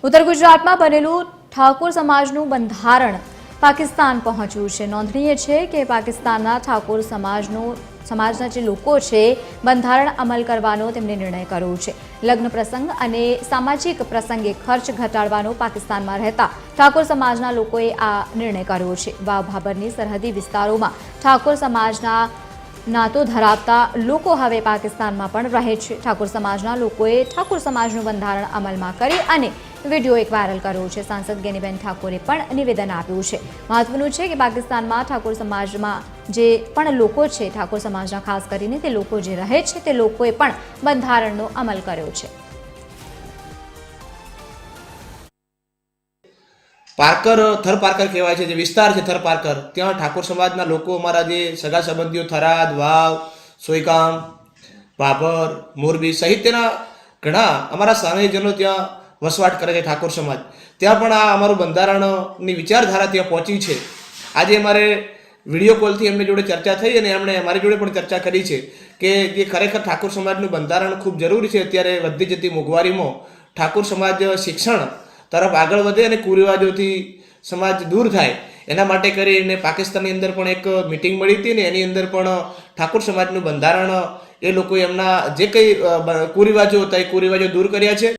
ઉત્તર ગુજરાતમાં બનેલું ઠાકોર સમાજનું બંધારણ પાકિસ્તાન પહોંચ્યું છે। નોંધનીય છે કે પાકિસ્તાનના ઠાકોર સમાજના જે લોકો છે બંધારણ અમલ કરવાનો તેમણે નિર્ણય કર્યો છે। લગ્ન પ્રસંગ અને સામાજિક પ્રસંગે ખર્ચ ઘટાડવાનો પાકિસ્તાનમાં રહેતા ઠાકોર સમાજના લોકોએ આ નિર્ણય કર્યો છે। વાવ ભાભરની સરહદી વિસ્તારોમાં ઠાકોર સમાજના નાતો ધરાવતા લોકો હવે પાકિસ્તાનમાં પણ રહે છે। ઠાકોર સમાજના લોકોએ ઠાકોર સમાજનું બંધારણ અમલમાં કરી અને વિડીયો એક વાયરલ કર્યો છે। સાંસદ ગેનીબેન ઠાકોરે પણ નિવેદન આપ્યું છે। મહત્વનું છે કે પાકિસ્તાનમાં ઠાકોર સમાજમાં જે પણ લોકો છે ઠાકોર સમાજના ખાસ કરીને તે લોકો જે રહે છે તે લોકોએ પણ બંધારણનો અમલ કર્યો છે। પારકર થર પારકર કહેવાય છે, જે વિસ્તાર છે થર પારકર, ત્યાં ઠાકોર સમાજના લોકો અમારા જે સગા સંબંધીઓ થરાદ, વાવ, સોયગામ, ભાભર, મોરબી સહિતના ઘણા અમારા સ્નેહીજનો ત્યાં વસવાટ કરે છે ઠાકોર સમાજ। ત્યાં પણ આ અમારું બંધારણની વિચારધારા ત્યાં પહોંચી છે। આજે અમારે વિડીયો કોલથી એમની જોડે ચર્ચા થઈ અને એમણે અમારી જોડે પણ ચર્ચા કરી છે કે જે ખરેખર ઠાકોર સમાજનું બંધારણ ખૂબ જરૂરી છે। અત્યારે વધતી જતી મોંઘવારીમાં ઠાકોર સમાજ શિક્ષણ તરફ આગળ વધે અને કુરિવાજોથી સમાજ દૂર થાય એના માટે કરીને પાકિસ્તાનની અંદર પણ એક મિટિંગ મળી હતી ને એની અંદર પણ ઠાકોર સમાજનું બંધારણ એ લોકોએ એમના જે કંઈ કુરિવાજો હતા એ કુરિવાજો દૂર કર્યા છે।